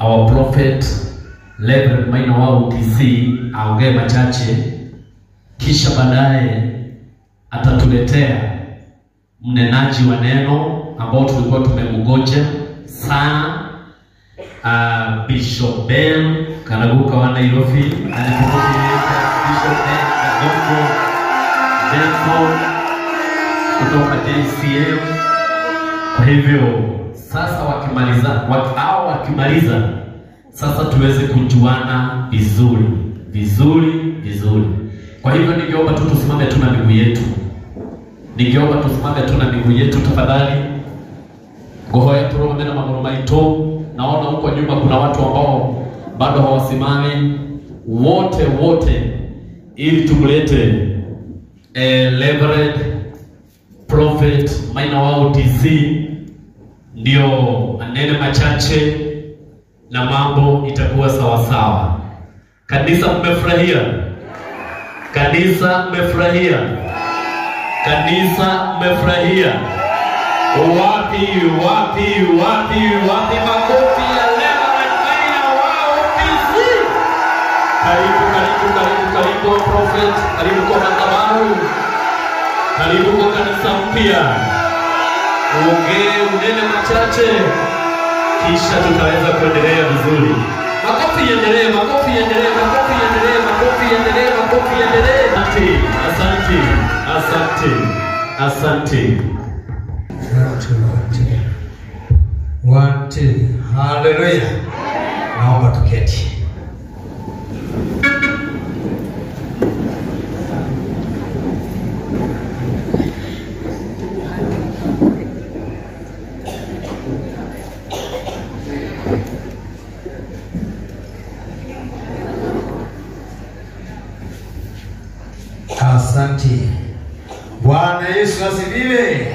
our prophet Reverend Maina wa UTC aongee machache, kisha baadaye atatuletea mnenaji wa neno ambao tulikuwa tumemgoja sana, Bishop Ben Karaguka wa Nairobi. Bishop Ben kutoka JCM. Kwa hivyo sasa wakimaliza sasa tuweze kujuana vizuri. Kwa hivyo ningeomba tu tusimame tu na miguu yetu. Tafadhali. Gohoya turome na magoro maito. Naona huko nyuma kuna watu ambao bado hawasimami. Wote ili tumlete Reverend Prophet Maina wa UTC ndio anene machache na mambo itakuwa sawa. Kanisa mmefurahia? Wapi makofi ya Reverend Maina wa UTC? Karibu prophet, karibu kwa madhabahu, karibu kwa kanisa mpya. Unene machache kisha tutaweza kuendelea vizuri. Makofi yaendelee. Asante. One, two. Hallelujah. Naomba tuketi. Asante. Bwana Yesu asifiwe.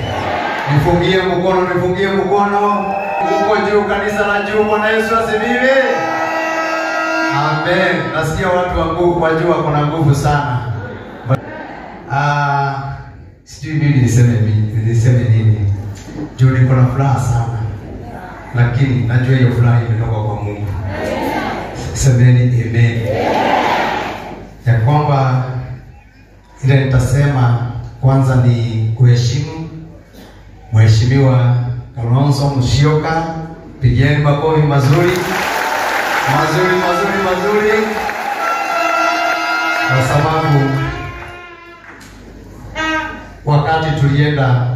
Nifungie mkono. Uko juu, kanisa la juu. Bwana Yesu asifiwe. Amen. Nasikia watu wa nguvu kwa juu wako na nguvu sana. Sijui mimi niseme nini. Juu niko na furaha sana. Lakini najua hiyo furaha imetoka kwa Mungu. Semeni amen. Ya kwamba ile nitasema kwanza ni kuheshimu Mheshimiwa Kalonzo Musyoka. Pigeni makofi mazuri. Kwa sababu wakati tulienda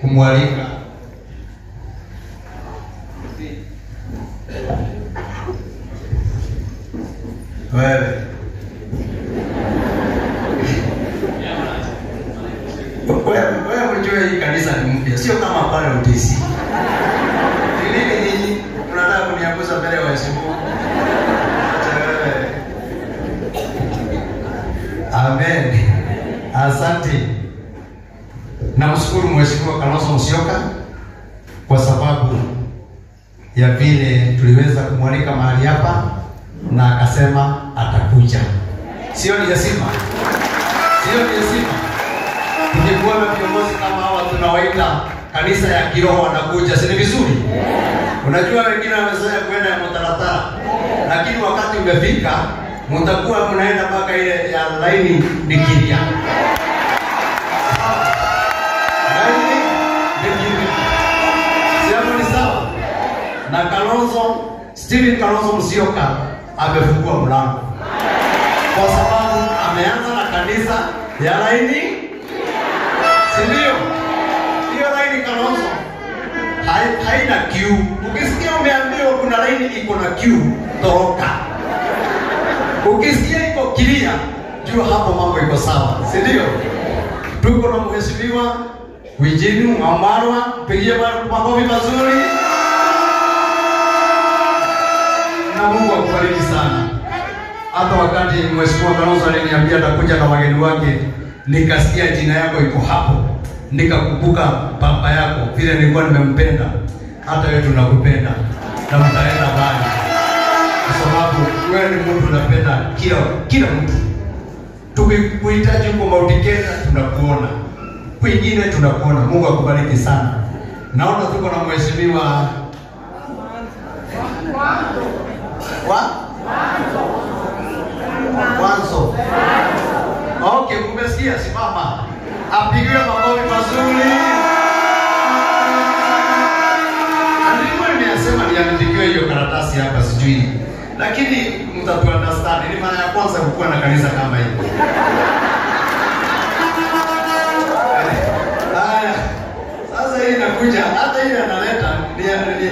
kumwalika wewe mjue hii kanisa ni mpya, sio kama pale UTC. Nini unataka kuniangusha mbele ya waheshimiwa? Amen. Asante. Namshukuru Mheshimiwa Kalonzo Musyoka kwa sababu ya vile tuliweza kumwalika mahali hapa na akasema atakuja. Sio ni heshima. Tungekuwa na viongozi kama hawa tunawaita kanisa ya kiroho wanakuja, si ni vizuri? Unajua wengine wamezoea kwenda ya mtaratara. Lakini wakati umefika mtakuwa mnaenda mpaka ile ya laini bikiria. Sio ni sawa? Na Stephen Kalonzo Musyoka amefungua mlango. Kwa sababu ameanza na kanisa ya laini. Sindio? Hiyo laini Kalonzo haina queue. Ukisikia umeambiwa kuna laini iko na queue, toroka. Ukisikia iko kilia, jua hapo mambo iko sawa. Sindio? Tuko na mheshimiwa Wijinu Wamarwa, pigie makofi mazuri. Na Mungu akubariki sana. Hata wakati Mheshimiwa Kalonzo aliniambia atakuja na wageni wake, nikasikia jina yako iko hapo. Nikakumbuka baba yako, vile nilikuwa nimempenda. Hata wewe tunakupenda na mtaenda mbali. Kwa sababu wewe ni mtu unapenda kila mtu. Tukikuhitaji kwa Mount Kenya tunakuona. Kwingine tunakuona. Mungu akubariki sana. Naona tuko na mheshimiwa Mwanzo. Okay, umesikia, simama. Apigiwe makofi mazuri. Nilikuwa nimesema niandikiwe hiyo karatasi hapa sijui. Lakini mtatu understand, ni mara ya kwanza kukuwa na kanisa kama hili. Sasa hii inakuja, hata hii analeta,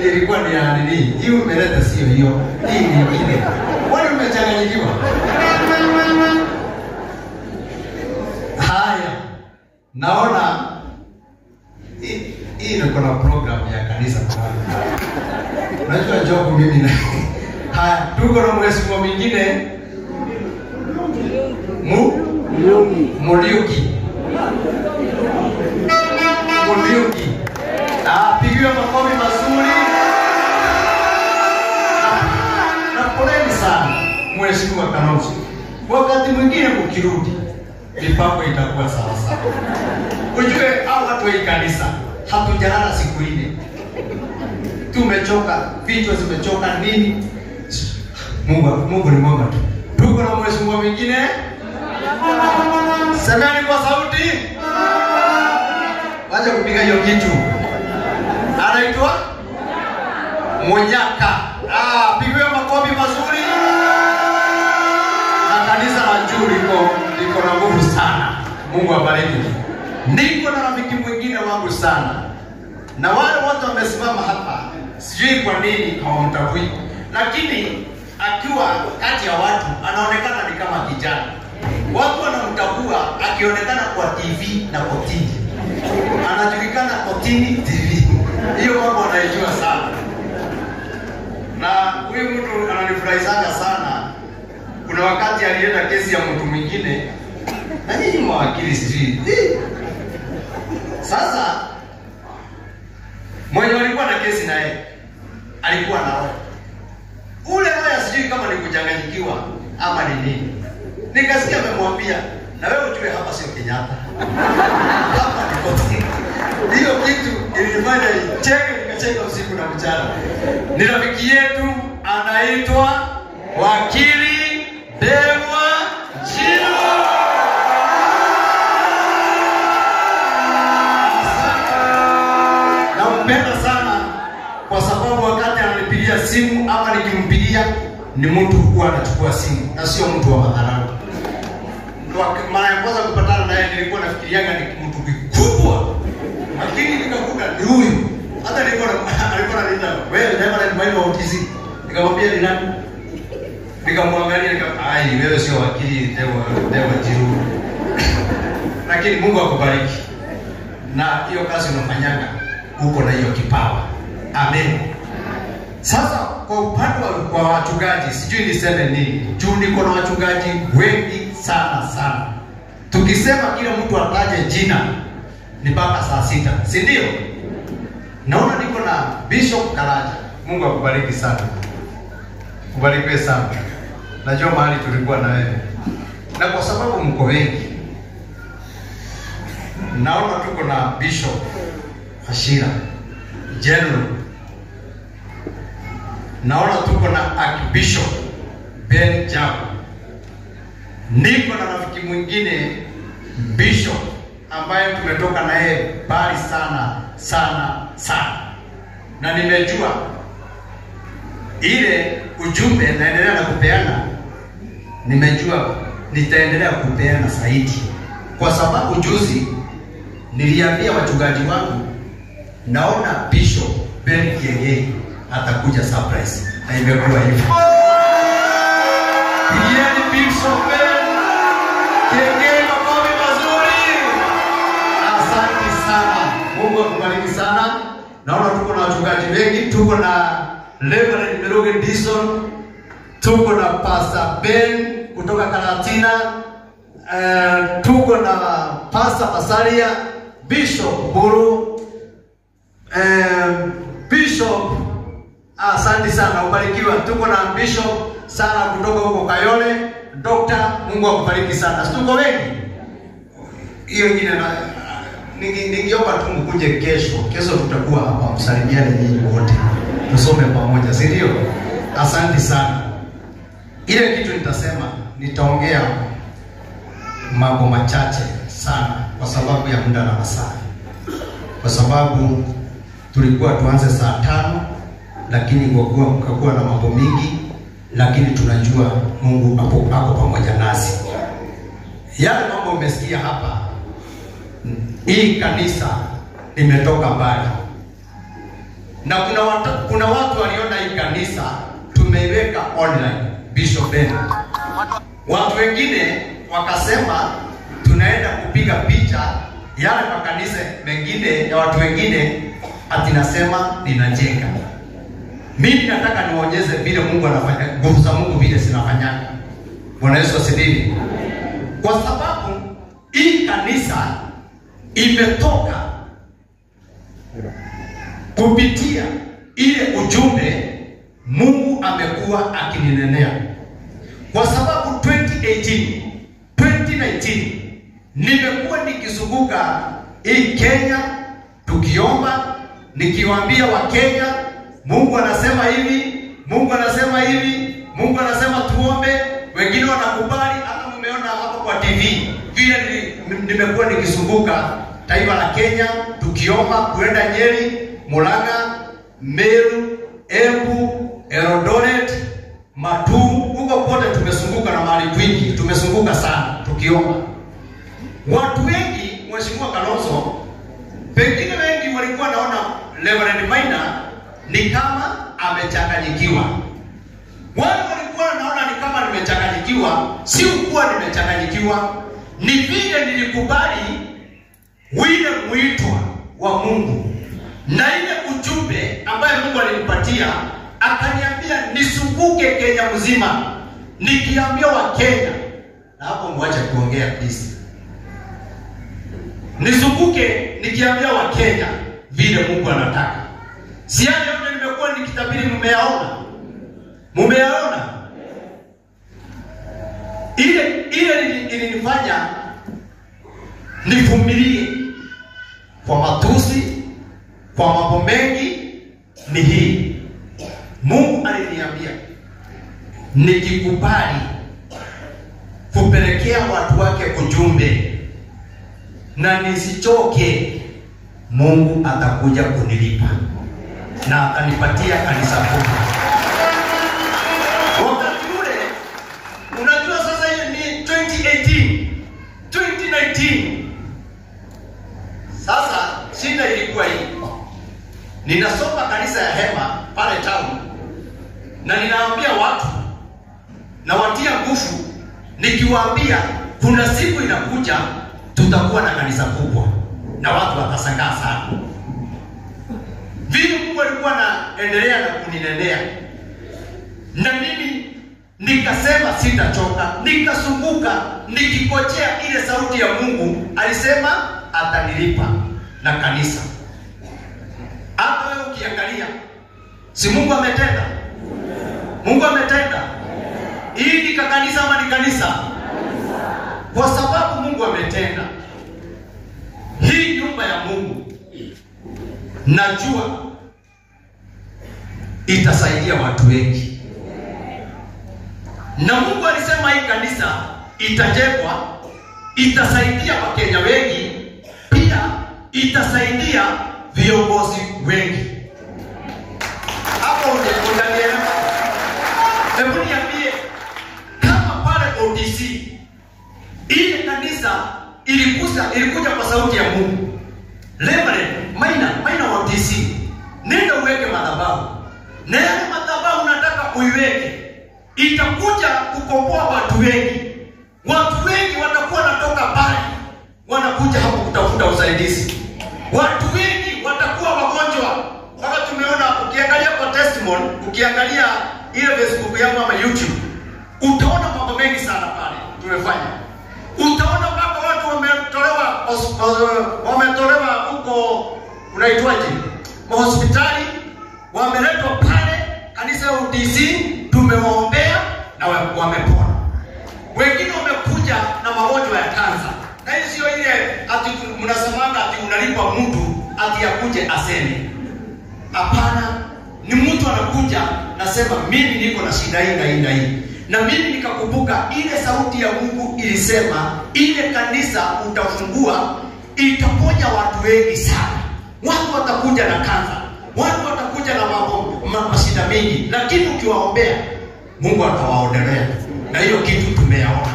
ilikuwa ni ya nini? Hii umeleta sio hiyo. Hii ni nyingine. Wale umechanganyikiwa. Haya. Naona hii ndio kuna program ya kanisa kwa. Unajua job mimi na. Haya, tuko na mheshimiwa mwingine. Muriuki. Pigiwa makofi mazuri. Na poleni sana mheshimiwa Kalonzo. Wakati mwingine ukirudi mipango itakuwa sawa sawa. Ujue hao watu wa kanisa hatujalala siku ile. Tumechoka, vichwa zimechoka nini? Mungu ni mwema tu. Tuko na mheshimiwa mwingine. Semeni kwa sauti. Wacha kupiga hiyo kitu. Anaitwa Munyaka. Pigiwe makofi mazuri. Na kanisa la juu liko na nguvu sana. Mungu abariki. Niko na rafiki mwingine wangu sana. Na wale watu wamesimama hapa, sijui kwa nini hawamtambui. Lakini akiwa kati ya watu anaonekana ni kama kijana. Watu wanamtambua akionekana kwa TV na kotini. Anajulikana kotini TV. Hiyo mambo anaijua sana. Na huyu mtu ananifurahisha sana. Kuna wakati alienda kesi ya mtu mwingine. Na nyinyi mawakili sijui. Sasa mwenye alikuwa na kesi naye alikuwa na roho. Ule roho sijui kama ni kujanganyikiwa ama ni nini. Nikasikia amemwambia, na wewe ujue hapa sio Kenyatta. Hapa ni kotini. Hiyo kitu ilinifanya nicheke, nikacheka usiku na mchana. Ni rafiki yetu anaitwa Wakili Dewa Jiro. Nampenda sana kwa sababu wakati ananipigia simu ama nikimpigia ni mtu huwa anachukua simu na sio mtu wa madharau. Mara ya kwanza kupatana naye nilikuwa nafikirianga ni mtu mkubwa. Lakini nikakuta ni huyu. Hata alikuwa ananiita, "Wewe ndio unaniambia OTC." Nikamwambia ni nani? Nikamwangalia ai wewe sio wakili Dewa Jiro. Lakini Mungu akubariki. Na hiyo kazi unafanyanga uko na hiyo kipawa. Amen. Sasa kwa upande wa wachungaji sijui niseme nini. Juu niko na wachungaji wengi sana. Tukisema kila mtu ataje jina ni mpaka saa 6, si ndio? Naona niko na Bishop Karaja. Mungu akubariki sana. Kubarikiwe sana. Najua mahali tulikuwa na wewe. Na kwa sababu mko wengi. Naona tuko na Bishop Ashira General. Naona tuko na Archbishop Ben Jam. Niko na rafiki mwingine Bishop ambaye tumetoka na yeye bali sana. Na nimejua ile ujumbe naendelea na kupeana. Nimejua nitaendelea kupeana zaidi. Kwa sababu juzi niliambia wachungaji wangu naona Bishop Ben Kiengei atakuja surprise. Na imekuwa hivyo. Yeye Bishop Ben Kiengei makofi mazuri. Asante sana. Mungu akubariki sana. Naona tuko na wachungaji wengi, tuko na Reverend Meroge Dison, tuko na Pastor Ben kutoka Karatina, tuko na Pastor Masalia, Bishop Buru, Bishop asante sana ubarikiwa. Tuko na Bishop sana kutoka huko Kayole, Dr. Mungu akubariki sana. Tuko wengi. Hiyo ingine na ningeomba tu mkuje kesho. Kesho tutakuwa hapa msalimiane nyinyi wote. Tusome pamoja, si ndio? Asante sana. Ile kitu nitasema, nitaongea mambo machache sana kwa sababu ya muda na masaa. Kwa sababu tulikuwa tuanze saa 5, lakini kwa kuwa mkakuwa na mambo mingi, lakini tunajua Mungu hapo pamoja nasi. Yale mambo umesikia hapa, hii kanisa limetoka mbali. Na kuna watu waliona hii kanisa tumeiweka online, Bishop Ben. Watu wengine wakasema tunaenda kupiga picha yale makanisa mengine ya watu wengine, ati nasema ninajenga. Mimi nataka niwaonyeshe vile Mungu anafanya, nguvu za Mungu vile zinafanyana. Bwana Yesu asifiwe. Kwa sababu hii kanisa imetoka kupitia ile ujumbe Mungu amekuwa akininenea. Kwa sababu 2019 nimekuwa nikizunguka hii Kenya tukiomba, nikiwaambia wa Kenya Mungu anasema hivi, Mungu anasema hivi, Mungu anasema tuombe. Wengine wanakubali, hata mmeona hapo kwa TV vile nimekuwa nikizunguka taifa la Kenya tukiomba, kuenda Nyeri, Murang'a, Meru, Embu, Eldoret, Matu, huko kote tumezunguka na mahali kwingi, tumezunguka sana tukiomba. Watu wengi, Mheshimiwa Kalonzo, pengine wengi walikuwa naona Reverend Maina ni kama amechanganyikiwa. Wale walikuwa naona ni kama nimechanganyikiwa, si ukuwa nimechanganyikiwa, ni vile nilikubali wile mwitwa wa Mungu. Na ile ujumbe ambaye Mungu alinipatia, akaniambia nisunguke Kenya mzima, nikiambia wa Kenya, na hapo mwache kuongea please. Nisunguke nikiambia wa Kenya vile Mungu anataka. Si yale yote nimekuwa nikitabiri, mmeyaona? Mmeyaona? Ile ilinifanya nivumilie kwa matusi, kwa mambo mengi, ni hii. Mungu aliniambia nikikubali kupelekea watu wake ujumbe na nisichoke, Mungu atakuja kunilipa na atanipatia kanisa kubwa. Wakati ule, unajua sasa hiyo ni 2019. Sasa shida ilikuwa hii. Ninasoma kanisa ya Hema pale town, na ninaambia watu na watia nguvu, nikiwaambia kuna siku inakuja tutakuwa na kanisa kubwa, na watu watashangaa sana. Vile Mungu alikuwa anaendelea na kuninenea, na mimi nikasema sitachoka, nikazunguka nikikojea ile sauti ya Mungu. Alisema atanilipa na kanisa. Hata wewe ukiangalia, si Mungu ametenda? Mungu ametenda. Hii ni kanisa ama ni kanisa? Kwa sababu Mungu ametenda. Hii nyumba ya Mungu najua itasaidia watu wengi. Na Mungu alisema hii kanisa itajengwa, itasaidia Wakenya wengi, pia itasaidia viongozi wengi. Hapo unanielewa? Hebu niambie, kama pale ODC ile kanisa ilikuja kwa sauti ya Mungu. Reverend Maina wa ODC, nenda uweke madhabahu. Na yale madhabahu unataka uiweke, itakuja kukomboa watu wengi. Watu wengi watakuwa natoka pale, wanakuja hapo kutafuta usaidizi. Watu wengi watakuwa wagonjwa. Kama tumeona, ukiangalia kwa testimony, ukiangalia ile Facebook yangu ama YouTube, utaona mambo mengi sana pale tumefanya. Utaona mpaka watu wametolewa huko, unaitwaje, hospitali, wameletwa pale kanisa ya ODC, tumewaombea na wamepona. Wengine wamekuja na magonjwa ya kansa. Na hiyo sio ile ati mnasemanga ati unalipa mtu ati akuje aseme. Hapana, ni mtu anakuja nasema mimi niko na shida hii na hii na hii, na mimi nikakumbuka ile sauti ya Mungu ilisema ile kanisa utafungua itaponya watu wengi sana. Watu watakuja na kansa, watu watakuja na mambo mashida mengi, lakini ukiwaombea Mungu atawaondelea. Na hiyo kitu tumeyaona.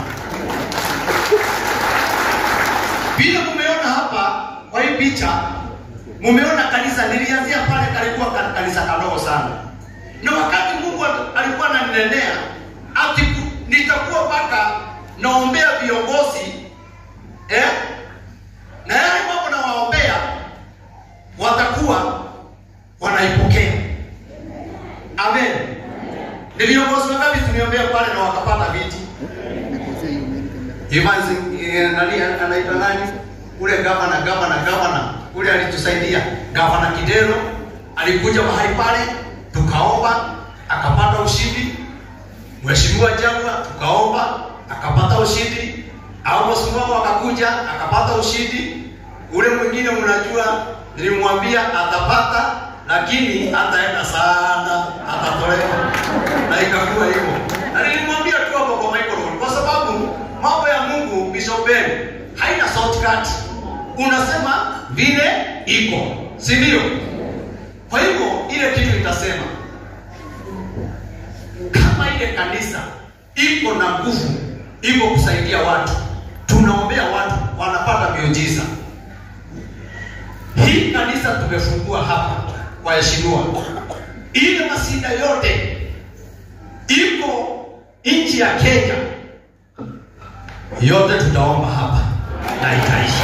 Bila mumeona hapa kwa hii picha, mumeona kanisa nilianzia pale kalikuwa kanisa kadogo sana. Na wakati Mungu alikuwa ananenea ati nitakuwa mpaka naombea viongozi na yale mambo na waombea watakuwa wanaipokea. Amen. Ni viongozi wangapi tumeombea pale na wakapata viti? Nani anaitwa nani? Ule gavana ule alitusaidia. Gavana Kidero alikuja mahali pale, tukaomba akapata ushindi. Mheshimiwa Jangwa tukaomba akapata ushindi. Au Mheshimiwa akakuja akapata ushindi. Ule mwingine mnajua nilimwambia atapata, lakini hataenda sana, atatolewa. Na ikakuwa hivyo. Na nilimwambia tu hapo kwa microphone, kwa sababu mambo ya Mungu Bishop Ben haina shortcut. Unasema vile iko, si ndio? Kwa hivyo ile kitu itasema kama ile kanisa iko na nguvu, iko kusaidia watu, tunaombea watu wanapata miujiza. Hii kanisa tumefungua hapa kwa heshima. Ile masida yote iko nchi ya Kenya, yote tutaomba hapa na itaishi.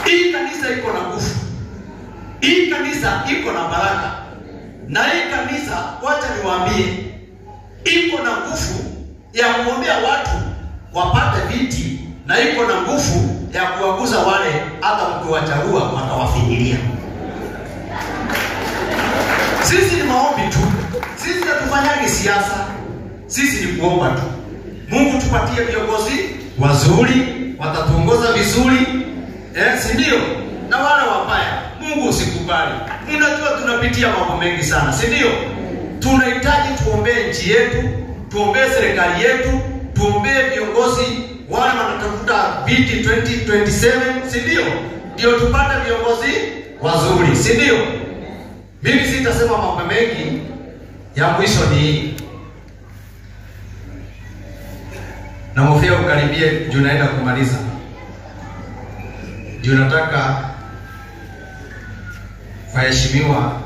Hii kanisa iko na nguvu. Hii kanisa iko na baraka. Na hii kanisa, wacha niwaambie, iko na nguvu ya kuombea watu wapate viti, na iko na nguvu ya kuwaguza wale hata mkiwachagua watawafinyilia. Sisi ni maombi tu. Sisi hatufanyagi siasa. Sisi ni kuomba tu. Mungu tupatie viongozi wazuri, watatuongoza vizuri. Si ndio? Na wale wabaya Mungu usikubali. Unajua tunapitia mambo mengi sana, si ndio? Tunahitaji tuombee nchi yetu, tuombee serikali yetu, tuombee viongozi wale wanatafuta viti 2027, si ndio? Ndio tupate viongozi wazuri, si ndio? Mimi sitasema mambo mengi, ya mwisho ni hii. Na mofia ukaribie juu naenda kumaliza. Juu nataka waheshimiwa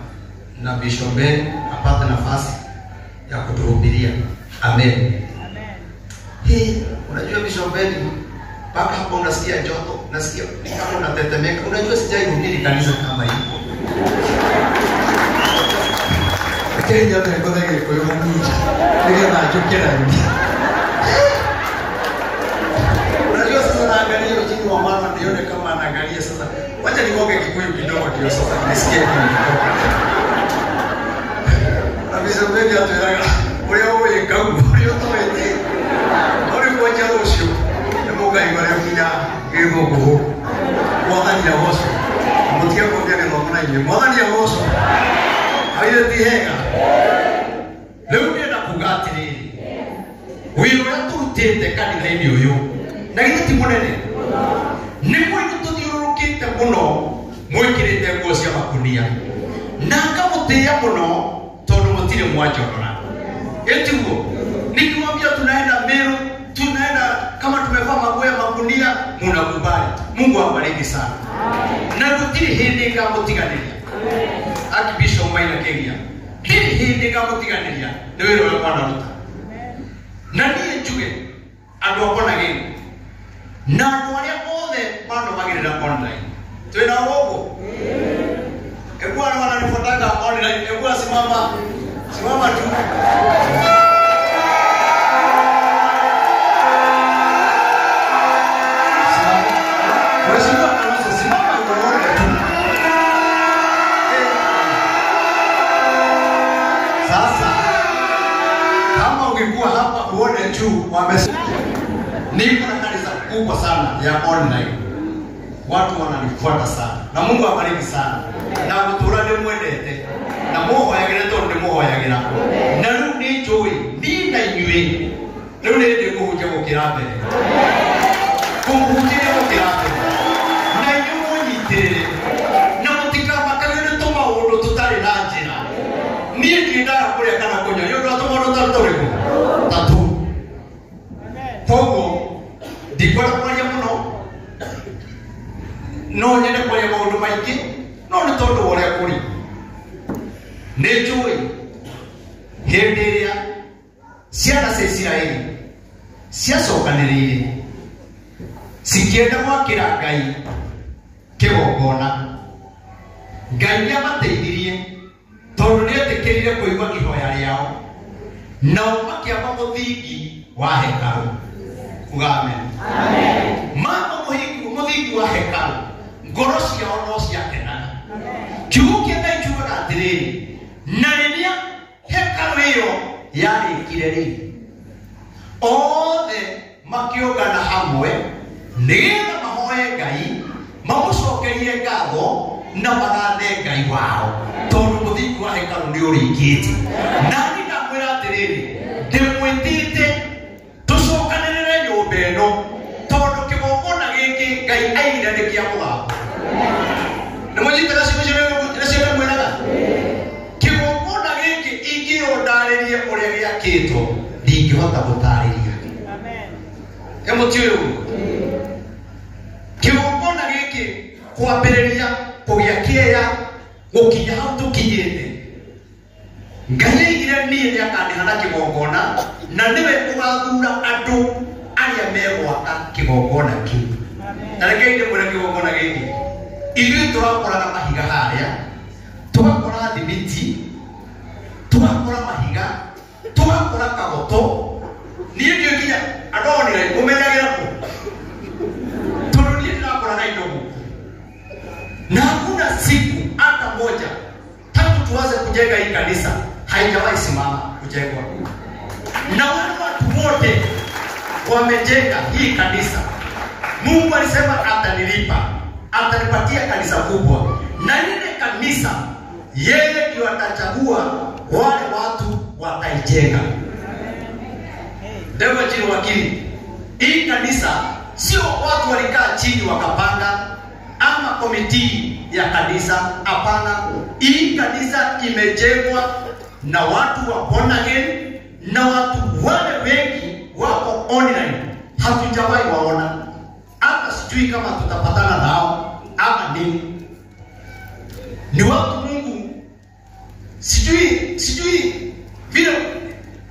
na Bishop Ben apate nafasi ya kutuhubiria. Amen. Amen. Hii unajua Bishop Ben mpaka hapo unasikia joto, unasikia kama unatetemeka. Unajua sijaihubiri kanisa kama hii. Kenya ndio kwa nini kwa hiyo mmoja. Ndio nachokera hivi. Unajua sasa naangalia ujinga wa mama nione kama anaangalia sasa. Wacha nionge Kikuyu kidogo ndio sasa nisikie kidogo. Na Bishop Ben ataraga. Wewe kau ndio toete. Ore kwa jalo sio. Ndio igore kunya gego go. Mwathani ya woso. Mutia kwa ndio ngona ile. Mwathani ya woso. Aire tihenga. Leo ndio kugatiri. Wewe turutete kanitha ini uyu. Na githiti munene. Ni mwenye tuthiurukite muno mwikirite nguo cia makunia. Na ngamutia muno tondu mutire mwanjorora. Etiguo nikiwaambia tunaenda Meru, tunaenda kama tumevaa maguo ya makunia, mnakubali. Mungu awabariki sana. Na gutiri hindi ngamutiganiria. Bishop Maina Kenya. Hindi ngamutiganiria. Ni wĩra ũrĩa mwanaruta. Na niĩ njuge andũ akona gĩkĩ. Na andũ arĩa othe manomagĩrĩra online. Twĩna ũguo. Hebu wananifuataga online. Hebu simama tu. Niko na kanisa kubwa sana ya online. Watu wananifuata sana. Na Mungu awabariki sana. Na mturane mwendete. na muhoyagĩra tondũ nĩ muhoyagĩra na rĩu nĩ njũĩ niĩ na inyuĩ rĩu nĩ ndĩ kũhunjia gũkĩra mbere kũhunjia gũkĩra mbere na inyuĩ mũnyitĩrĩre na mũtikamakagĩre nĩ tũmaũndũ tũtarĩ na njĩra niĩ ndiendaga kũrĩa kana kũnyua nĩ ũndũ wa tũmaũndũ tarĩ tũrĩkũ tatũ koguo ndikwenda kwaria mũno no nyende kwaria maũndũ maingĩ no nĩ tondũ wa ũrĩa kũrĩ nĩ njũĩ hĩndĩ ĩrĩa ciana cia Isiraeli ciacokanĩrĩire cikĩenda gwakĩra Ngai kĩgongona Ngai nĩamateithirie tondũ nĩetĩkĩrire kũigua ihoya rĩao nao makĩamba mũthingi wa hekarũ amen mama mũthingi wa hekarũ ngoro ciao no ciakenaga kiugo kĩa Ngai kiugaga atĩrĩrĩ na rĩrĩa hekarũ ĩyo yarĩkire rĩ othe makĩũngana hamwe nĩgetha mahoye Ngai mamũcokerie ngatho na magathe Ngai wao tondũ mũthingi wa hekarũ nĩ ũrĩkĩte na nĩ ndamwĩra atĩrĩrĩ ndĩmwĩtĩte tũcokanĩrĩre nyũmba ĩno tondũ kĩgongona gĩkĩ Ngai aigire nĩ kĩa mũgambo nĩ mũnyitĩra ciugo mwĩraga kĩgongona gĩkĩ ingĩrwo ndarĩrie ũrĩa gĩakĩtwo ndingĩhota gũtarĩria mũtiũĩ kĩgongona gĩkĩ kwambĩrĩria kũgĩa kĩeya gũkinya hau tũkinyĩte Ngai aigire niĩ nĩakanĩha na kĩgongona na nĩwe ũgathura andũ arĩa megwaka kĩgongona kĩu na rekei ndĩmwĩre kĩgongona gĩkĩ ithuĩ tũrakoraga mahiga harĩa tũgakora thimiti tũgakora mahiga tũgakora kagoto niĩ ndio nginya andonire ũmenyagĩra kũ tondũ niĩ ndĩrakoraga indo gũkũ na hakuna siku hata moja tangu tuanze kujenga hii kanisa haijawahi simama kujengwa na wale watu wote wamejenga hii kanisa Mungu alisema atanipatia kanisa kubwa na ile kanisa yeye ndio atachagua wale watu wataijenga ndio jini wakili hii kanisa sio watu walikaa chini wakapanga ama komiti ya kanisa hapana hii kanisa imejengwa na watu wa born again na watu wale wengi wako online hatujawahi waona hata sijui kama tutapatana nao ama nini ni watu Mungu sijui vile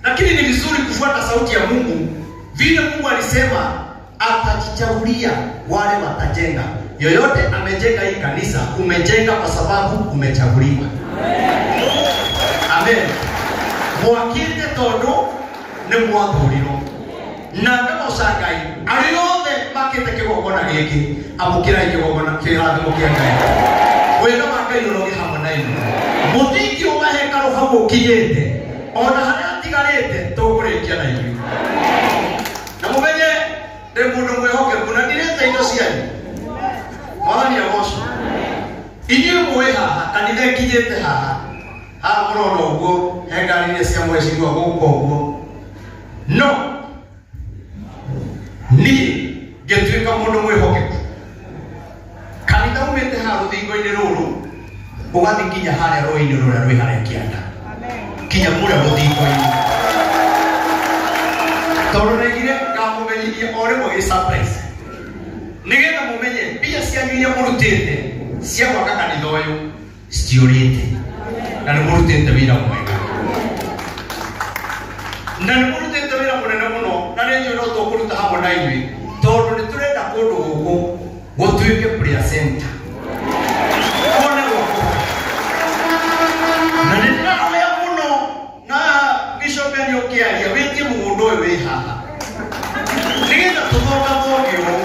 lakini ni vizuri kufuata sauti ya Mungu vile Mungu alisema atajichagulia wale watajenga yoyote amejenga hii kanisa umejenga kwa sababu umechaguliwa amen mwakite todo nĩ mwathũrirwo na ndĩmũcangai arĩ othe makĩte kĩgongona gĩkĩ amũkĩrai kĩgongona kĩrathimo kĩa Ngai wĩra wa Ngai ũrogĩ hamwe na inyuĩ mũthingi wa hekarũ hau ũkinyĩte ona harĩa atigarĩte tũkũrĩkia na inyuĩ na mũmenye ndĩ mũndũ mwĩhokeku na ndirĩte indo cianyu mwathani agocwo inyuĩ mũĩ haha kanitha ĩkinyĩte haha mũrona ũguo he ngari iria cia mweciria gũkũ ũguo no niĩ ngĩtuĩka mũndũ mwĩhokeku kanitha umĩte haha rũthingo-inĩ rũrũ ũgathiĩ kinya harĩa rũĩ-inĩ rũrĩa rwĩ harĩa kĩanda kinya kũrĩa rũthingo-inĩ tondũ nĩngire ngamũmenyithia o rĩmwe gĩ surprise nĩgetha mũmenye mbia cianyu iria mũrutĩte cia gwaka kanitha ũyũ citiũrĩte na nĩ mũrutĩte wĩra mwega na nĩ mũrutĩte wĩra mũnene mũno na nĩ njũĩ no tũkũruta hamwe na inyuĩ tondũ nĩ tũrenda kũndũ gũkũ gũtuĩke prayer center one gwakũ na nĩ ndĩrahoya mũno na Bishop nĩ ũkĩaria wĩtie mũgũnda ũyũ wĩ haha nĩgetha tũthongathonge ũũ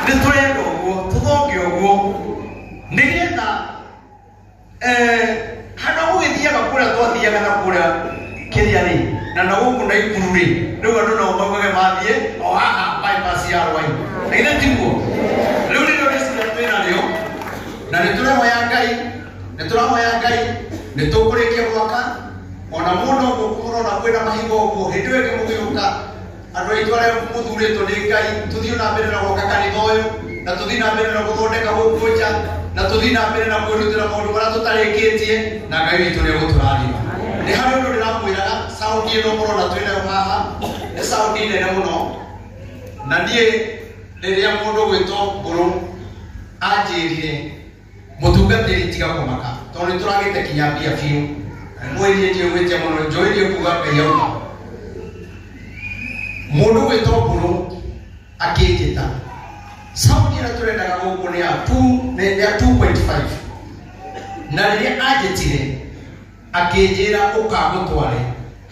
nĩ tũrenda ũguo tũthonge ũguo nĩgetha handũ gũgĩthiaga kũrĩa twathiaga na kũrĩa kĩrĩa rĩ na na gũkũ na ikuru rĩ rĩu andũ nao maugage mathiĩ o haha bypass ya Rwai na ithe tiguo rĩu nĩrĩo rĩciria twĩna rĩo na nĩ tũrahoya Ngai nä tå kå rä kia mwaka ona må no gå kå må na kwä na mahingo å guo hä ndä ä yo ä ngä må gä å ka andå aitå arä a må thurä two nä Ngai tå thiä na mbere na gwaka kanitha å yå na tå thiä na mbere na gå thondeka gå kå nja na tå thiä na mbere na kwä rutä ra maå ndå marä a tå tarä kä tie na Ngai witå nä gå tå rathima nä harä å ndå ndä ramwä raga saundi ä no må rona twä nayo haha nä saundi nene må no na niä rä rä a må ndå gwä two ngå rå anjä rire må tungatä ri tiga kå maka tondå nä tå ragä te kinya mbia biå mwä rie ndiä te må no njå ä rie kuga Ngai auma må ndå gwä two ngå rå akä njä ta saundi ä rä a tå rendaga gå kå nä ya 2.5 na rä rä a anjä tire akä njä ra å kagå tware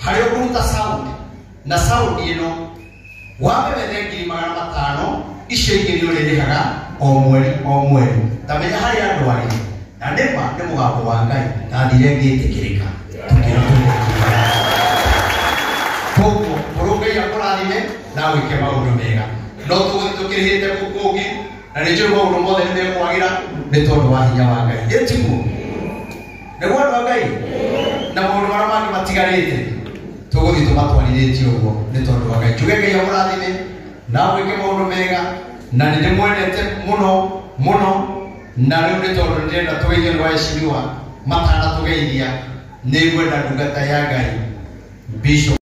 harä å kå ruta saundi na saundi ä no wambere 500 icio ingä nä å rä rä haga o mweri tamenya harä andå arä na nä ma nä må gambo wa Ngai ndathire ngä tä kä rä ka koguo må rå Ngai akå rathime na gwä ke maå ndå mega no tå gå thä tå kä rä hä te gå kå ngä na nä njå maå ndå mothe nä mekwagä ra nä tondå wa hinya wa Ngai ä tiguo nä guo andå a Ngai na maå ndå marä a mangä matigarä te tå gå thiä tå matwarithä tie å guo nä tondå wa Ngai njuge Ngai amå rathime na gwä ke maå ndå mega na nä ndä mwendete må no na rä u nä tondå nä ndärenda tå geithie rwa eciriwa matana tå geithia nä ngwenda ndungata ya Ngai Bishop